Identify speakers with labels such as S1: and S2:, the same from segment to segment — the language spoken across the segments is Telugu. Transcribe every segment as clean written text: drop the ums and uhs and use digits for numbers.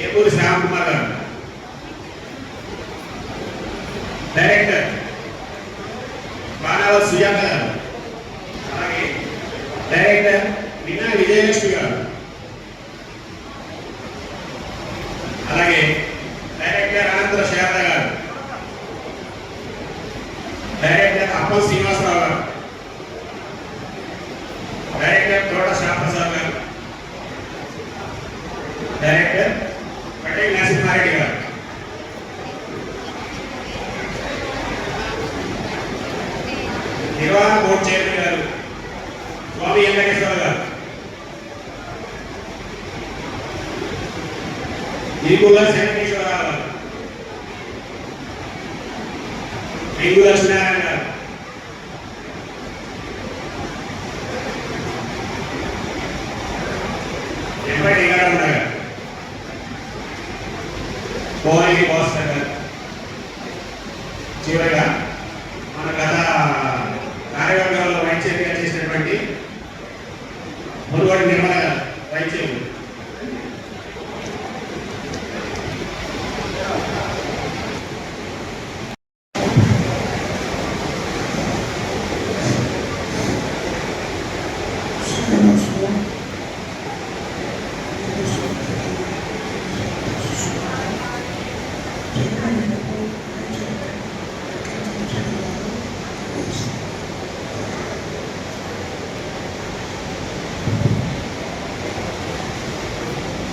S1: ఏపూరి శ్యామ్ కుమార్ గారు, డైరెక్టర్ బాణాల సుజాత గారు, అలాగే డైరెక్టర్ వినా విజయలక్ష్మి గారు, అలాగే డైరెక్టర్ అనంతర శారద గారు, డైరెక్టర్ అప్పల్ శ్రీనివాసరావు గారు, డైరెక్టర్ తోట శ్యామప్రసాద్ గారు, డైరెక్టర్ పటేల్ నరసింహారెడ్డి గారు, నిర్వహణ బోర్డు చైర్మన్ గారు స్వామి వెంకటేశ్వర గారు, ఇరుగుల శంకరేశ్వరరావు గారు, రింగు లక్ష్మీనారాయణ గారు, ఎంపై గారు, కోహ్లీ భాస్కర్ గారు, చివరిగా మన గత కార్యవర్గంలో వైద్యంగా చేసినటువంటి మునుగోడు నిర్మల గారు వైద్యం.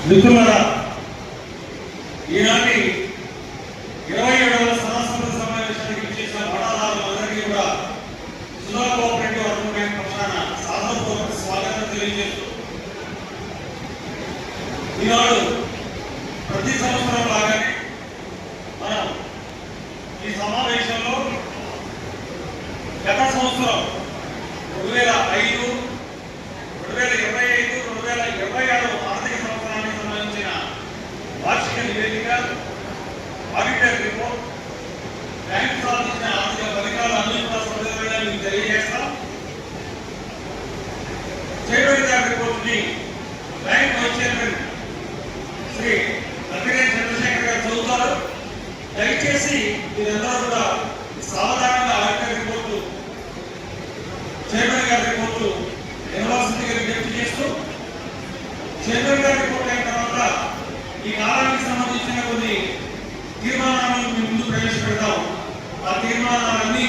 S2: మిత్రులారా, ఈనాటి 27వ సమావేశ సమావేశానికి విచ్చేసిన వాటాదారులందరికీ కూడా సుధా కోఆపరేటివ్ అర్బన్ బ్యాంక్ పక్షాన సాధారణ స్వాగతం తెలియజేస్తూ, ఈనాడు ప్రతి సంవత్సరం లాగానే మనం ఈ సమావేశంలో గత సంవత్సరం 2005, 2025, 2026 ఆర్థిక సంవత్సరానికి సంబంధించిన వార్షిక నివేదిక, ఆడిటర్ రిపోర్ట్, బ్యాంకు సాధించిన ఆర్థిక ఫలితాలు అన్ని కూడా సవివరంగా మీకు తెలియజేస్తాం. చైర్మన్ గారి రిపోర్ట్ని bank vice chairman Shri Lakshmi Chandrashekhar గారు చదువుతారు. దయచేసి మీరందరూ కూడా సావధానంగా ఆడిటర్ రిపోర్టు, చైర్మన్ గారి రిపోర్టు వినవలసిందిగా విజ్ఞప్తి చేస్తూ, చైర్మన్ గారి రిపోర్ట్ అయిన తర్వాత ఈ కాలానికి సంబంధించిన కొన్ని తీర్మానాలను మీ ముందు ప్రవేశపెడతాం. ఆ తీర్మానాలన్నీ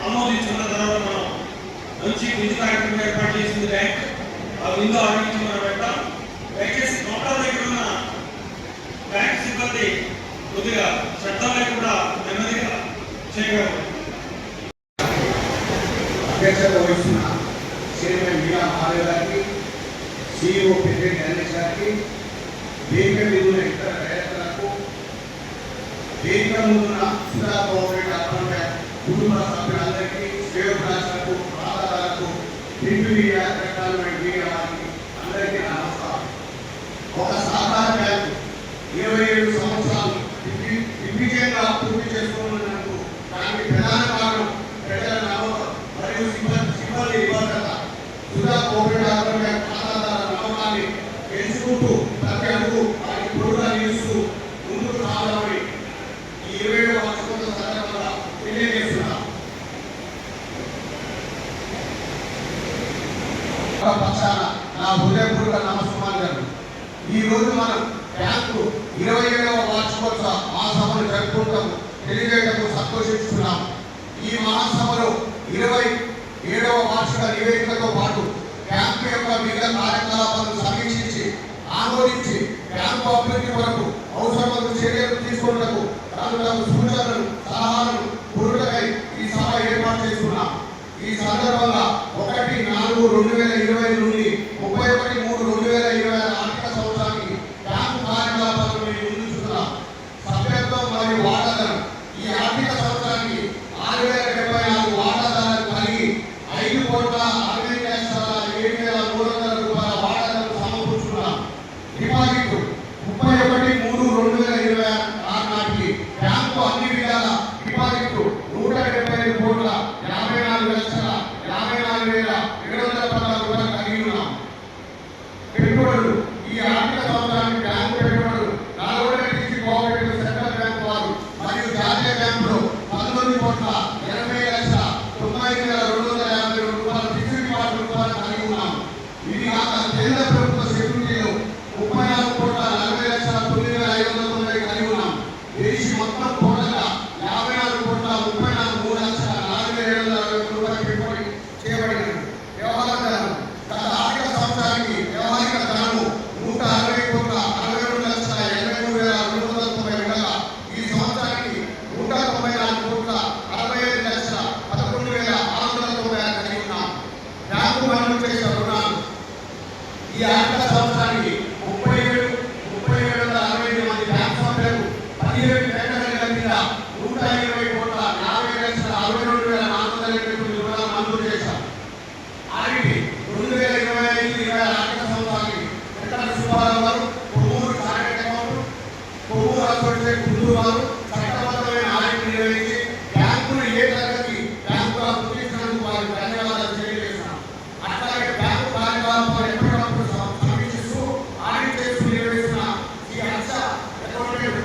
S2: ఆమోదించుకున్న తర్వాత మనం మంచి విధి కార్యక్రమం ఏర్పాటు చేసింది బ్యాంక్. ఆ విందు ఆలోచించి మనం పెడతాం. దయచేసి కౌంటర్ దగ్గర ఉన్న బ్యాంక్ సిబ్బంది కొద్దిగా శబ్దం లేకుండా నెమ్మదిగా చేయగలరు.
S3: అధ్యక్షత వహిస్తున్న చైర్మన్ మీరా మహాదేవ్ గారికి, సిఇఓ పెద్ద గణేష్ గారికి, వేదిక మీద ఉన్న ఇతర డైరెక్టర్లకు, వేదిక ముందున్న సుధా కోఆపరేటివ్ అర్బన్ బ్యాంక్ కుటుంబ సభ్యులందరికీ, శ్రేయోభిలాషులకు, ఖాతాదారులకు, ప్రింట్ మీడియా, ఎలక్ట్రానిక్ మీడియా వారికి అందరికీ నమస్కారం. ఒక సహకార బ్యాంకు 27 సంవత్సరాలు దిగ్విజయంగా పూర్తి చేసుకున్నందుకు దానికి ప్రధాన కారణం ప్రజల నమ్మకం మరియు సిబ్బంది నిబద్ధత. సుధా కోఆపరేటివ్ అర్బన్ బ్యాంక్ ఖాతాదారుల నమ్మకాన్ని పెంచుకుంటూ ప్రతి అడుగు వారికి తోడుగా నిలుస్తూ ముందుకు సాగాలని ఈ 27వ వార్షికోత్సవ సందర్భంగా తెలియజేస్తున్నాం. పక్షాన నా హృదయపూర్వక నమస్కారాలు. ఈ రోజు మనం బ్యాంకు 27వ వార్షికోత్సవ మహాసభను జరుపుకుంటాం తెలియజేయటకు సంతోషిస్తున్నాం. ఈ మహాసభలో 27వ వార్షిక నివేదికతో పాటు బ్యాంకు యొక్క వివిధ కార్యకలాపాలను సమీక్షించి ఆమోదించి బ్యాంకు అభివృద్ధి కొరకు అవసరమైన చర్యలు తీసుకున్నకు తగు సూచనలు, సలహాలను పూర్వకై ఈ సభ ఏర్పాటు చేస్తున్నాం. ఈ సందర్భంగా 1/4/2020 నుండి 31/3/2020 ఆర్థిక సంవత్సరానికి బ్యాంకు కార్యకలాపాలను మేము ముందుస్తున్నాం. సభ్యత్వం మరియు వాటాదారు ఈ ఆర్థిక సంవత్సరానికి 6,074 వాటాదారులు కలిగి 5,60,7,300 రూపాయల వాటాదారులు సమకూర్చున్నాం. డిపాజిట్ 31/3/2026 నాటికి బ్యాంకు అన్ని విధాల డిపాజిట్ 175,54,54,716 రూపాయలు కలిగి ఉన్నాం. వారు చట్టబద్ధమైన ఆడిట్ నిర్వహించి బ్యాంకును ఏ తరగతి బ్యాంకుగా గుర్తించినందుకు వారికి ధన్యవాదాలు తెలియజేస్తున్నాం. అట్లాగే బ్యాంకు కార్యకలాపాలు ఎప్పటికప్పుడు సమీక్షిస్తూ ఆడిట్ చేస్తూ నిర్వహిస్తున్న ఈ అక్ష అకౌంటెంట్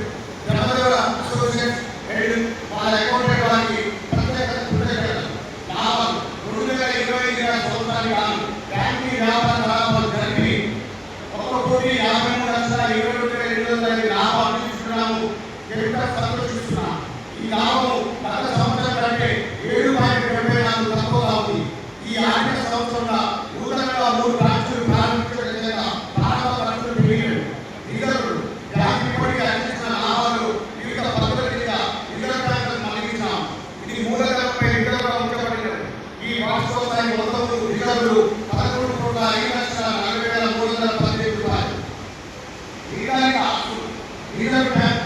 S3: జనవరి అసోసియేట్ హెడ్ వాళ్ళ అకౌంటెంట్ వారికి ప్రత్యేక కృతజ్ఞతలు. లాభాలు 2020 సంవత్సరానికి గాను బ్యాంకింగ్ వ్యాపార లాభాలు జరిపి 1,53,22,200 లాభం అందిస్తున్నాము. సంతోషిస్తున్నాం. ఈ లాభం గత సంవత్సరం కంటే 7.74 తక్కువగా ఉంది. ఈ ఆర్థిక సంవత్సరంలో నూతనంగా 3 బ్రాంచులు ప్రారంభించడం విధంగా ప్రారంభ ఖర్చులు పెరిగాయి. రిజర్వులు బ్యాంకు ఇప్పటికీ అందించిన లాభాలు వివిధ పద్ధతుల కింద రిజర్వ్ బ్యాంకులకు మళ్లించాం. ఇది మూలధనంపై రిజర్వుగా ఉంచబడినది. ఈ వార్షికోత్సవం మొత్తం రిజర్వులు 11,40,40,317 రూపాయలు. దీర్ఘకాలిక ఆస్తులు రిజర్వ్ బ్యాంక్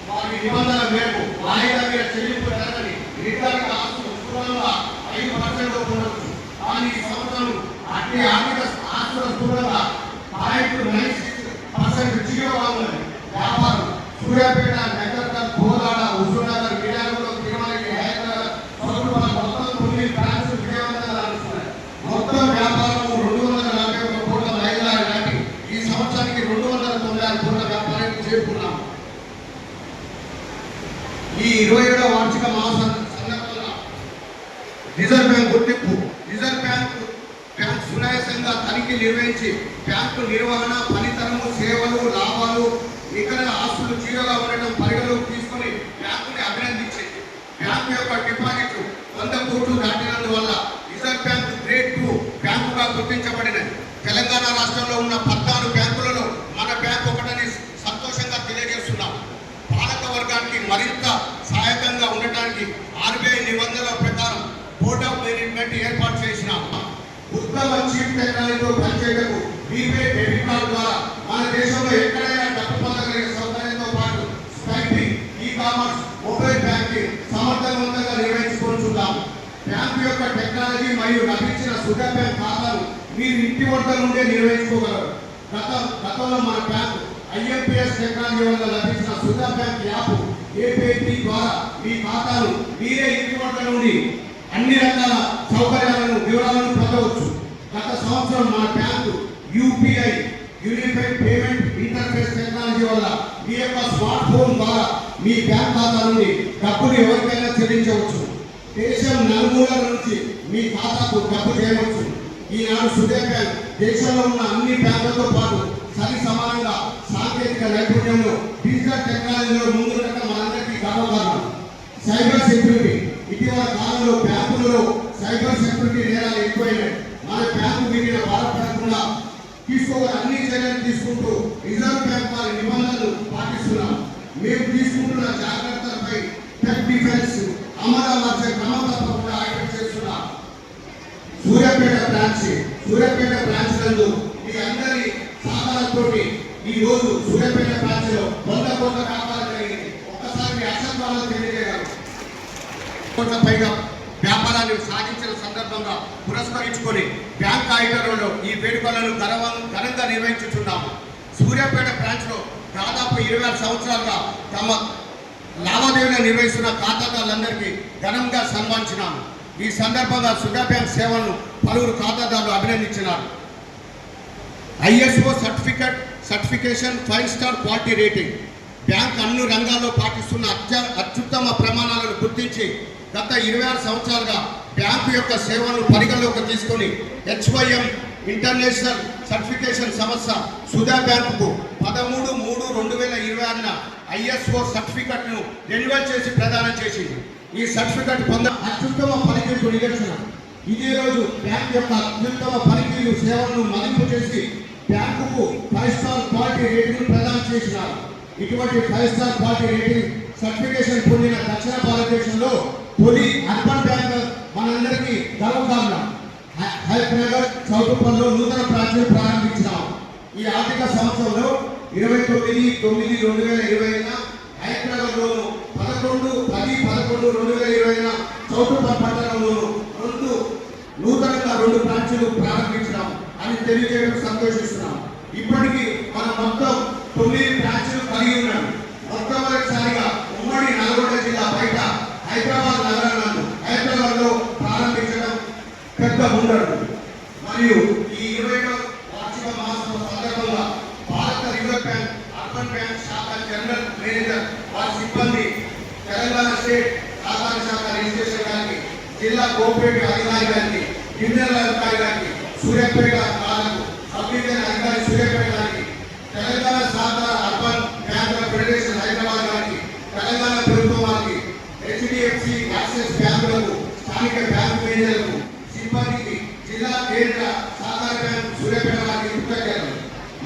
S3: వారి నిబంధనల మేరకు వాయిదా మీద చెల్లింపు జరగని దీర్ఘకాలిక ఆస్తులు స్థూలంగా 5% ఉండవచ్చు. కానీ ఈ సంవత్సరం అన్ని ఆర్థిక ఆస్తుల స్థూలంగా 0.96% జీరోగా ఉన్నది. వ్యాపారం సూర్యాపేట, నగర్కల్, కోదాడ, హుజూర్నగర్, విజయనగరం, తిరుమలగిరి, హైదరాబాద్, సౌకర్యాలు మొత్తం 9 బ్రాంచ్లు విజయవంతంగా నడుస్తున్నాయి. మొత్తం వ్యాపారం 241 కోట్ల మైలురాయి దాటి ఈ సంవత్సరానికి 296 కోట్ల వ్యాపారానికి చేరుకున్నాం. ఈ 27వ వార్షిక సందర్భంగా రిజర్వ్ బ్యాంక్ గుర్తింపు రిజర్వ్ బ్యాంక్ సునాయాసంగా తనిఖీ నిర్వహించి బ్యాంకు నిర్వహణ, పనితనము, సేవలు, లాభాలు, నికర ఆస్తులు జీరోగా ఉండటం పరిగణలోకి తీసుకొని బ్యాంకుని అభినందించింది. బ్యాంకు యొక్క డిపాజిట్లు 100 కోట్లు దాటినందువల్ల రిజర్వ్ బ్యాంక్ గ్రేడ్ 2 బ్యాంకుగా గుర్తించబడినది. తెలంగాణ రాష్ట్రంలో ఉన్న 14 బ్యాంకులలో మన బ్యాంకు ఒకటని సంతోషంగా తెలియజేస్తున్నాం. పాలక వర్గానికి మరింత సహాయకంగా ఉండటానికి RBI నిబంధనల ప్రకారం బోర్డ్ ఆఫ్ మేనేజ్మెంట్ ఏర్పాటు చేసినాం. ఉత్తమ చీప్ టెక్నాలజీతో పనిచేయటకు ప్రీపెయిడ్ డెబిట్ కార్డు ద్వారా మన దేశంలో ఎక్కడైనా డబ్బు పొందగలిగే సౌకర్యంతో పాటు స్కైపింగ్, ఈ-కామర్స్, మొబైల్ బ్యాంకింగ్ సమర్థవంతంగా నిర్వహించుకుంటున్నాం. బ్యాంకు యొక్క టెక్నాలజీ మరియు లభించిన సుధా బ్యాంక్ ఖాతాను మీరు ఇంటి వద్ద నుండే నిర్వహించుకోగలరు. గతంలో మన బ్యాంకు IMPS టెక్నాలజీ వల్ల లభించిన సుధా బ్యాంక్ యాప్ API ద్వారా మీ ఖాతాను మీరే ఇంటి వద్ద నుండి అన్ని రకాల సౌకర్యాలను వివరాలను పొందవచ్చు. గత సంవత్సరం మన bank UPI unified payment interface technology వల్ల మీ యొక్క స్మార్ట్ ఫోన్ ద్వారా మీ బ్యాంక్ ఖాతా నుండి డబ్బులు ఎవరికైనా చెల్లించవచ్చు. దేశం నలుమూలల నుంచి మీ ఖాతాకు డబ్బు చేయవచ్చు. ఈనాడు సుధా బ్యాంక్ దేశంలో ఉన్న అన్ని బ్యాంకులతో పాటు సరి సమానంగా సాంకేతిక నైపుణ్యంలో డిజిటల్ టెక్నాలజీలో ముందుండటం మనందరికీ గర్వకారణం. సైబర్ సెక్యూరిటీ ఇటీవల కాలంలో బ్యాంకులలో సైబర్ సెక్యూరిటీ నేరాలు ఎక్కువైనాయి. మన బ్యాంకు వీటిన బాధపడకుండా తీసుకోగల అన్ని చర్యలు తీసుకుంటూ రిజర్వ్ బ్యాంక్ వారి నిబంధనలు పాటిస్తున్నాం. మేము తీసుకుంటున్న జాగ్రత్తలపై టెక్ డిఫెన్స్ అమరావతి క్రమం తప్పకుండా ఆడిట్ చేస్తున్నాం. సూర్యాపేట బ్రాంచ్ నందు మీ అందరి సహకారంతో ఈ రోజు సూర్యాపేట బ్రాంచ్ లో 100 కోట్ల వ్యాపారం జరిగింది. ఒక్కసారి మీ అసంతృప్తులను తెలియజేయగలరు. కోట్ల పైగా వ్యాపారాన్ని సాధించిన సందర్భంగా పురస్కరించుకొని బ్యాంక్ ఆడిటర్లలో ఈ వేడుకలను ఘనంగా నిర్వహించుతున్నాము. సూర్యాపేట బ్రాంచ్ లో దాదాపు 26 సంవత్సరాలుగా తమ లావాదేవీలను నిర్వహిస్తున్న ఖాతాదారులందరికీ ఘనంగా సన్మానించినాము. ఈ సందర్భంగా సుధా బ్యాంక్ సేవలను పలువురు ఖాతాదారులు అభినందించినారు. ISO certification 5 star quality rating bank అన్ని రంగాల్లో పాటిస్తున్న అత్యుత్తమ ప్రమాణాలను గుర్తించి గత 26 సంవత్సరాలుగా బ్యాంకు యొక్క సేవలను పరిగణలోకి తీసుకొని HYM ఇంటర్నేషనల్ సర్టిఫికేషన్ సంస్థ సుధా బ్యాంకుకు 13/3/2026న ISO సర్టిఫికెట్ను రెన్యువల్ చేసి ప్రదానం చేసింది. ఈ సర్టిఫికెట్ అత్యుత్తమ పనితీరుకు నిదర్శనం. ఇదే రోజు బ్యాంక్ యొక్క అత్యుత్తమ పనితీరు సేవలను మదింపు చేసి బ్యాంకుకు 5 స్టార్ క్వాలిటీ రేటింగ్ ప్రదానం చేసినారు. ఇటువంటి 5 స్టార్ క్వాలిటీ రేటింగ్ సర్టిఫికేషన్ పొందిన దక్షిణ భారతదేశంలో తొలి అర్బన్ బ్యాంక్ మనందరికీ గర్వకారణం. హైదరాబాద్ చౌటుప్పల్లో నూతన బ్రాంచ్ను ప్రారంభించినాం. ఈ ఆర్థిక సంవత్సరంలో 29/9/2020 హైదరాబాద్లోను 11/10/11/2020 చౌటుప్పల్ పట్టణంలోను నూతనంగా 2 బ్రాంచ్లు ప్రారంభించినాం అని తెలియజేయడం సంతోషిస్తున్నాం. ఇప్పటికీ మనం మొత్తం 9 బ్రాంచ్లు కలిగి ఉన్నాం. మొట్టమొదటిసారిగా హైదరాబాద్ నగరాలను హైదరాబాద్లో ప్రారంభించడం పెద్ద ముందడుగు. మరియు ఈ 20వ వార్షిక మహోత్సవ సందర్భంగా భారత రిజర్వ్ బ్యాంక్ అర్బన్ బ్యాంక్ శాఖ జనరల్ మేనేజర్ వారి సిబ్బంది, తెలంగాణ స్టేట్ సహకార శాఖ రిజిస్ట్రేషన్ గారికి, జిల్లా కోఆపరేటివ్ అధికారి గారికి, డివిజనల్ అధికారి గారికి, సూర్యాపేట కాలకు సబ్ డివిజన్ అధికారి సూర్యాపేట గారికి, తెలంగాణ సహకార అర్బన్ బ్యాంకుల ఫెడరేషన్ హైదరాబాద్ గారికి, తెలంగాణ ప్రభుత్వం వారికి, హెచ్డిఎఫ్సి యాక్సిస్ బ్యాంకులకు, స్థానిక బ్యాంకు మేనేజర్లకు, సిబ్బందికి, జిల్లా కేంద్ర సహకార బ్యాంకు సూర్యాపేట వారికి కృతజ్ఞతలు.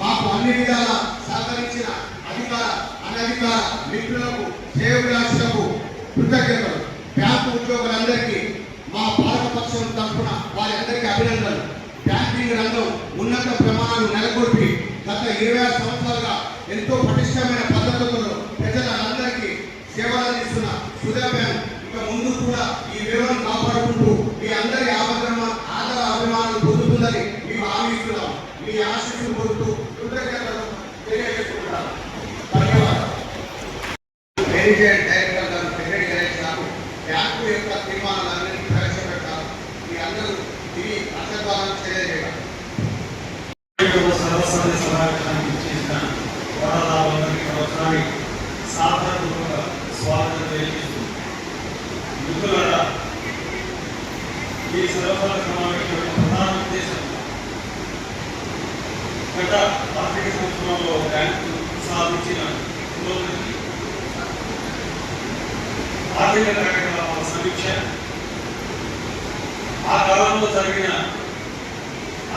S3: మాకు అన్ని విధాల సహకరించిన అధికార అనధికార మిత్రులకు, శ్రేయోభిలాషులకు కృతజ్ఞతలు. బ్యాంకు ఉద్యోగులందరికీ మా పాలకపక్షం తరఫున వారందరికీ అభినందనలు. బ్యాంకింగ్ రంగం ఉన్నత ప్రమాణాలు నెలకొల్పి గత 26 సంవత్సరాలుగా ఎంతో పటిష్టమైన పద్ధతులలో ప్రజలందరికీ సేవలు అందిస్తున్న సుధా బ్యాంక్ ఇక ముందు కూడా ఈ విలువను కాపాడుకుంటూ మీ అందరి ఆదర అభిమానాలు పొందుతుందని మేము హామీ ఇస్తున్నాం. మీ ఆశీస్సులు పొందుతూ కృతజ్ఞతలు తెలియజేసుకుంటున్నాను. ధన్యవాదాలు. మేనేజర్ డైరెక్టర్ గారు సెక్రటరీ గణేష్ గారు బ్యాంకు యొక్క తీర్మానాలన్నింటినీ ప్రవేశపెట్టారు. మీ అందరూ తిరిగి అసద్వాదం తెలియజేయాలి.
S2: సర్వసభ్య సమావేశానికి చేసిన వరదాలందరికీ ఒకసారి సాధారణంగా స్వాగతం తెలియజేస్తూ, మిత్రులారా, ఈ సర్వసభ్య సమావేశం యొక్క ప్రధాన ఉద్దేశం గత ఆర్థిక సంవత్సరంలో బ్యాంకు సాధించిన పురోగతి, ఆర్థిక కార్యకలాపాల సమీక్ష, ఆ కాలంలో జరిగిన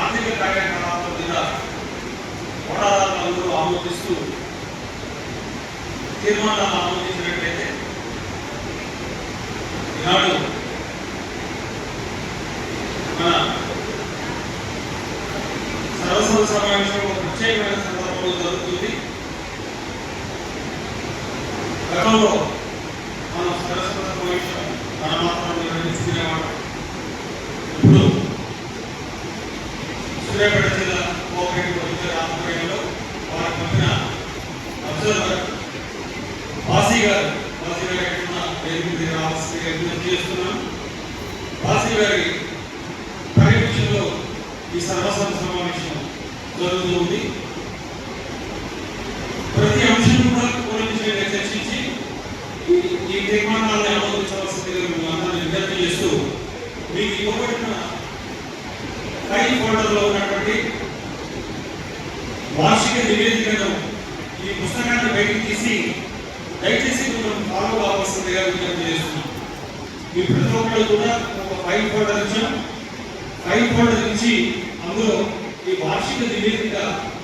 S2: ఆర్థిక కార్యకలాపాల మీద వడాదారులందరూ ఆమోదిస్తూ తీర్మానాలు ఆమోదించినట్లయితే ఈనాడు మన సర్వసభ సమావేశం ఒక ప్రత్యేకమైన సందర్భంలో జరుగుతుంది. గతంలో మనం సర్వసభ సమావేశం మన మాత్రం నిర్వహించుకునేవాడు. ఇప్పుడు సూర్యాపేట జిల్లా కోఆపరేటివ్ అధికారి ఆధ్వర్యంలో వారి పంపిన అబ్జర్వర్ వాసీ గారు విజ్ఞప్తి చేస్తున్నాం. వాసీ గారి పర్యవేక్షణలో ఈ సర్వసభ సమావేశం జరుగుతూ ఉంది. ప్రతి అంశం కూడా కూలంకషంగా చర్చించి ఈ తీర్మానాలను ఆమోదించవలసిందిగా మేము అందరినీ విజ్ఞప్తి చేస్తూ, మీకు ఇవ్వబడిన ఫైల్ ఫోల్డర్లో ఉన్నటువంటి వార్షిక నివేదికను ఈ పుస్తకాన్ని బయటికి తీసి దయచేసి మనం ఫాలో కావాల్సిందిగా విజ్ఞప్తి చేస్తున్నాం. మీ ప్రతి ఒక్కరు కూడా ఒక ఫైల్ ఫోల్డర్ ఇచ్చాం. ఫైల్ ఫోల్డర్ ఇచ్చి అందులో ఈ వార్షిక నివేదిక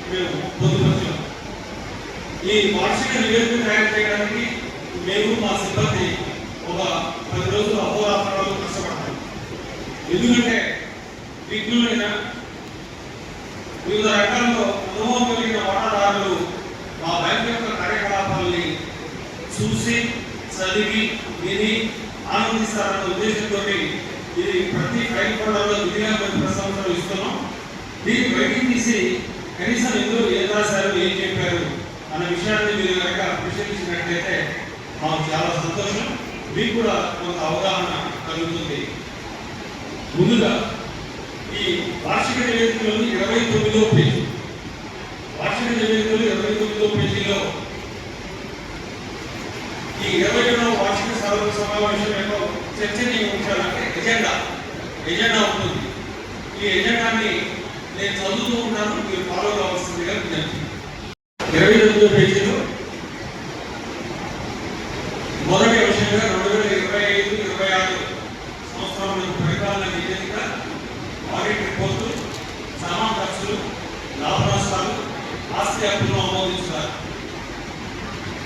S2: మేము పొందుపరిచాం. ఈ వార్షిక నివేదిక తయారు చేయడానికి మేము మా సిబ్బంది ఒక 10 రోజులు అహోరాత్రాలు కష్టపడతాం. ఎందుకంటే విఘ్నులైన వివిధ రకాల్లో అనుభవం కలిగిన వాటాదారులు మా బ్యాంక్ యొక్క కార్యకలాపాలని చూసి, చదివి, విని ఆనందిస్తారన్న ఉద్దేశంతో ఇది ప్రతి ఫైల్ ఫోల్డర్లో విధిగా మేము ప్రతి సంవత్సరం ఇస్తున్నాం. దీన్ని బయటికి తీసి కనీసం ఎందులో ఏం రాశారు, ఏం చెప్పారు అన్న విషయాన్ని మీరు కనుక పరిశీలించినట్లయితే మాకు చాలా సంతోషం. మీకు కూడా కొంత అవగాహన కలుగుతుంది. ముందుగా ఈ వార్షిక నివేదికలోని 29వ పేజీ, వార్షిక నివేదికలు 29వ పేజీలో ఈ 21వ వార్షిక సమావేశం యొక్క చర్చనీయ అంశాలంటే ఎజెండా ఉంటుంది. ఈ ఎజెండాని నేను చదువుతూ ఉంటాను, మీరు ఫాలో కావాల్సిందిగా విజ్ఞప్తి. 29వ పేజీలో మొదటి అంశంగా 2025-26 సంవత్సరంలో పరిపాలన నివేదిక, ఆడిట్ రిపోర్టు, సామాన్ ఖర్చులు, లాభ నష్టాలు, ఆస్తి అప్పులను ఆమోదించారు.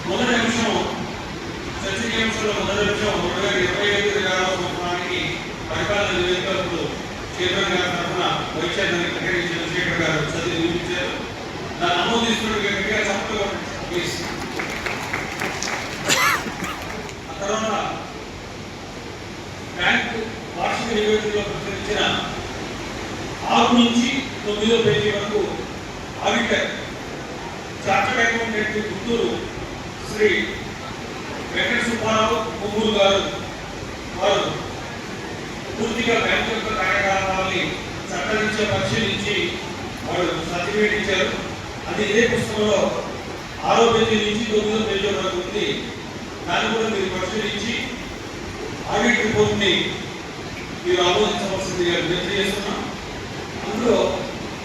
S2: మొదటి అంశం చర్చనీయాంశంలో మొదటి అంశం 2025-26 సంవత్సరానికి పరిపాలన నివేదికలకు చైర్మన్ గారి తరఫున వైస్ చైర్మన్ చంద్రశేఖర్ గారు చదివి వినిపించారు. దాన్ని ఆమోదిస్తున్న గట్టిగా చెప్పడం ప్లీజ్. ఆ తర్వాత బ్యాంకు వార్షిక నివేదికలో ప్రచురించిన 6 నుంచి 9వ పేజీ వరకు auditor chartered accountant Guntur Shri Venkata Subbarao Kommuru గారు వారు పూర్తిగా బ్యాంకు యొక్క కార్యకలాపాలని చట్టరీత్యా పరిశీలించి వారు సర్టిఫికేట్ ఇచ్చారు. అది ఇదే పుస్తకంలో 6వ పేజీ నుంచి 9వ పేజీ వరకు ఉంది. దాన్ని కూడా మీరు పరిశీలించి ఆడిట్ రిపోర్ట్ని మీరు ఆమోదించవలసిందిగా విజ్ఞప్తి చేస్తున్నాం. అందులో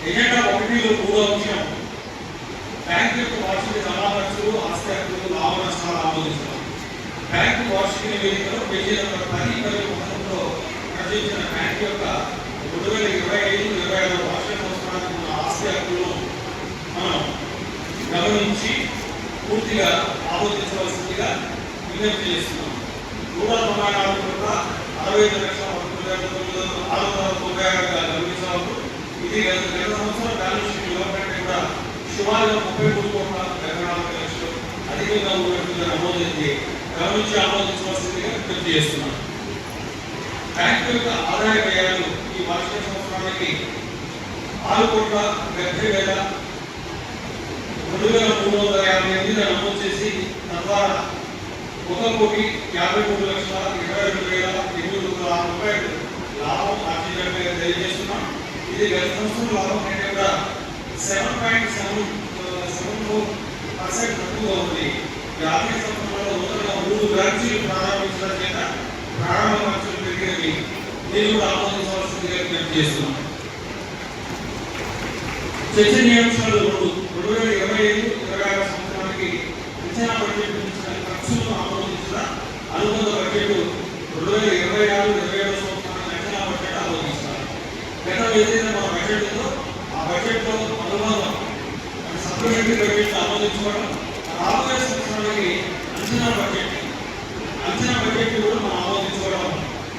S2: ఎజెండా 1లో 3వ అంశం బ్యాంకు యొక్క వార్షిక జమా ఖర్చులు, ఆస్తి హక్కులు, లాభ నష్టాలు ఆమోదించడం. బ్యాంకు వార్షిక నివేదికలో పేజీ నెంబర్ 10 మరియు 11లో ప్రచురించిన బ్యాంకు యొక్క 2025-26 వార్షిక సంవత్సరానికి ఉన్న ఆస్తి హక్కులను మనం గమనించి పూర్తిగా ఆమోదించవలసిందిగా విజ్ఞప్తి చేస్తున్నాం. 194,65,690,696 గమనించాము. ఇది గత సంవత్సరం బ్యాలెన్స్ షీట్ ఇవ్వకంటే కూడా సుమారుగా 33,74,00,000 అధికంగా ఉన్నట్టుగా నమోదైంది. గమనించి ఆమోదించవలసిందిగా విజ్ఞప్తి చేస్తున్నాం. బ్యాంకు యొక్క ఆదాయ వ్యయాలు ఈ వార్షిక సంవత్సరానికి 6,70,2,358 నమోదు చేసి తద్వారా 1,53,22,806 లాభం ఆర్జించినట్టుగా తెలియజేస్తున్నాం. ఇది గత సంవత్సరం లాభం కంటే కూడా 7.74% తక్కువగా ఉంది. ఆర్థిక సంవత్సరంలో నూతనంగా 3 బ్రాంచీలు ప్రారంభించడం చేత ప్రారంభ ఖర్చులు పెరిగినవి. దీన్ని కూడా ఆమోదించవలసిందిగా విజ్ఞప్తి చేస్తున్నాం. చర్చనీయాంశాలు 2025-26 సంవత్సరానికి అంచనా బడ్జెట్ ఇచ్చిన ఖర్చులను ఆమోదించిన అనుబంధ బడ్జెట్ 2026-27 సంవత్సరానికి అంచనా బడ్జెట్ ఆమోదిస్తారు. గత ఏదైతే మన బడ్జెట్ ఉందో ఆ బడ్జెట్లో అనుబంధం సప్లిమెంటరీ బడ్జెట్ ఆమోదించుకోవడం, రాబోయే సంవత్సరానికి అంచనా బడ్జెట్ కూడా మనం ఆమోదించుకోవడం.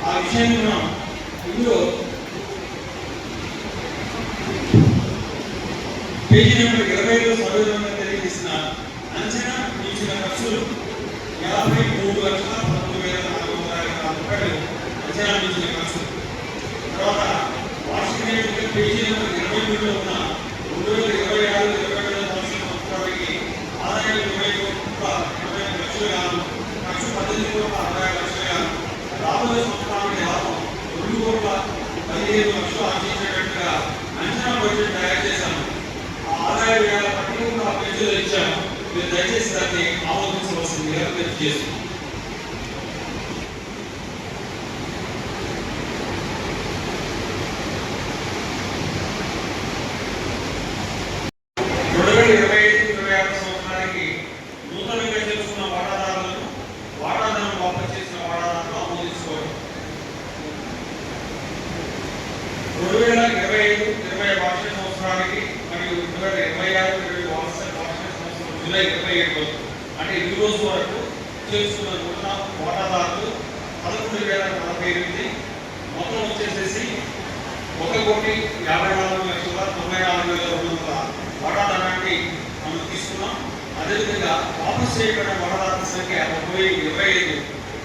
S2: ఆ విషయాన్ని మనం ఇందులో పేజీ నెంబర్ 20లో సవివరంగా తెలియజేసిన అంచనా ఇచ్చిన ఖర్చులు 53,19,454 అంచనా ఇచ్చిన ఖర్చులు. తర్వాత వార్షిక నివేదిక పేజీ నెంబర్ 23లో ఉన్న 2026-27 వార్షిక సంవత్సరానికి ఆదాయం 20,80,00,000 గాను, ఖర్చు 18,60,00,000 గాను, రాబోయే సంవత్సరానికి లాభం 2,15,00,000 ఆర్జించేటట్టుగా అంచనా బడ్జెట్ తయారు చేశాము. ఆదాయ వ్యయాల పట్టికను ఆ పేజీలో ఇచ్చాము. మీరు దయచేసి దాన్ని ఆమోదించవలసిందిగా విజ్ఞప్తి చేస్తున్నాం. సంవత్సరానికి నూతనంగా చేసుకున్న వాటాదారులను వాటాదారులను వాపసు చేసిన వాటాదారులను ఆమోదించుకోవడం. 2025-26 వార్షిక సంవత్సరానికి మరియు 2026-27 వార్షిక సంవత్సరం జూలై 27 అంటే ఈ రోజు వరకు చేసుకున్న వాటాదారులు 11,048. మొత్తం వచ్చేసేసి 1,54,94,200 వాటాదారానికి మనం తీసుకున్నాం. అదేవిధంగా వాపసు చేయబడిన వాటాదారుల సంఖ్య 30,025.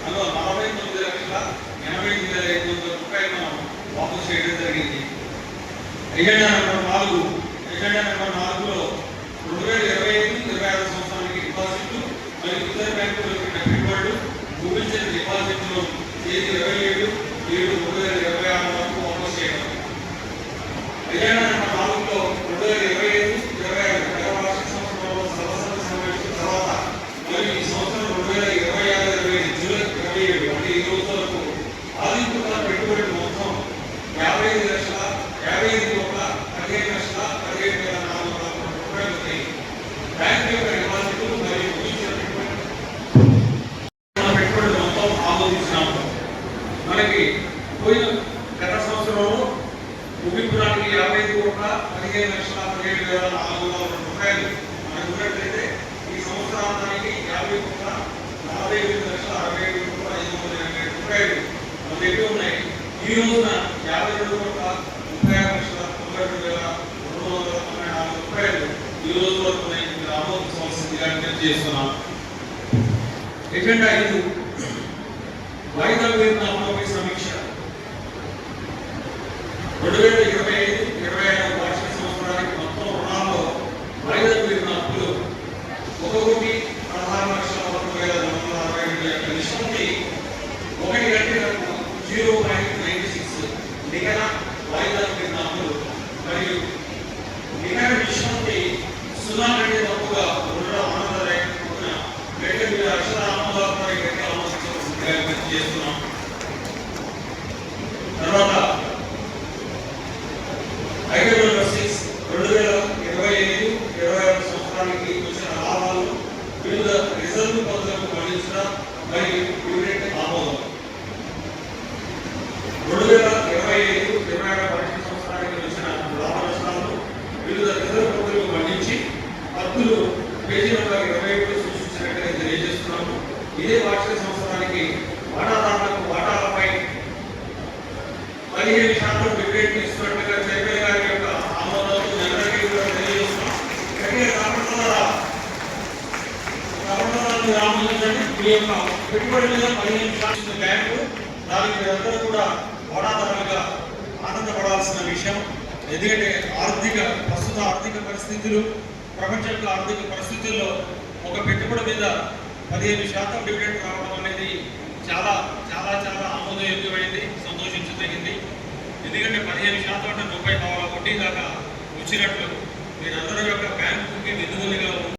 S2: అందులో 49,80,500 మనం వాపసు చేయడం జరిగింది. ఎజెండా నెంబర్ 4లో 2025-26 సంవత్సరానికి డిపాజిట్లు మరియు ఇతర బ్యాంకులకు పెట్టుబడులు ముగించిన డిపాజిట్లు తేదీ 27/7/2026 వరకు వాపసు చేయడం. ఎజెండా నెంబర్ 4లో 2025-26 వార్షిక సంవత్సరంలో సర్వసభ్య సమావేశం తర్వాత మరియు ఈ సంవత్సరం 2026-27 జూలై 27 అంటే ఈ రోజు వరకు ఆదిత్య పెట్టుబడి మొత్తం 55,15,15,450 బ్యాంక్ యొక్క డిపాజిట్లు మరియు పెట్టుబడి మొత్తం ఆమోదించినాము. మనకి పోయిన గత సంవత్సరంలో ముగింపు నాటికి 55,15,17,400 మనకు ఉన్నట్లయితే ఈ సంవత్సరానికి 50,45,65,500 మన దగ్గర ఉన్నాయి. ఈ రోజున 52,32,92,294 ఈ రోజు వరకు మీరు ఆమోదించవలసిందిగా విజ్ఞప్తి చేస్తున్నాను. ఎజెండా 5 వాయిదా వేతన అమలుపై సమీక్ష. 2025-26 వార్షిక సంవత్సరానికి మొత్తం రుణాల్లో వాయిదా వేతన అప్పులు 1,16,40,462 నిష్పత్తి 1 గంట ఇదే వార్షిక సంవత్సరానికి వాటాదారులకు వాటాలపై 15% డివిడెండ్ ఇస్తున్నట్టుగా చైర్మన్ గారి యొక్క ఆమోదంతో అందరికీ కూడా తెలియజేస్తున్నాం. గట్టిగా రామచంద్రని ఆమోదించండి. మీ యొక్క పెట్టుబడి మీద 15% బ్యాంకు, దానికి మీరందరూ కూడా వాటాదారులుగా ఆనందపడాల్సిన విషయం. ఎందుకంటే ప్రస్తుత ఆర్థిక పరిస్థితులు, ప్రపంచ ఆర్థిక పరిస్థితుల్లో ఒక పెట్టుబడి మీద 15% డివిడెండ్ రావడం అనేది చాలా చాలా చాలా ఆమోదయోగ్యమైంది, సంతోషించదగింది. ఎందుకంటే 15% అంటే 30 వడ్డీ దాకా వచ్చినట్లు మీరందరూ యొక్క బ్యాంకుకి వెన్నుదన్నుగా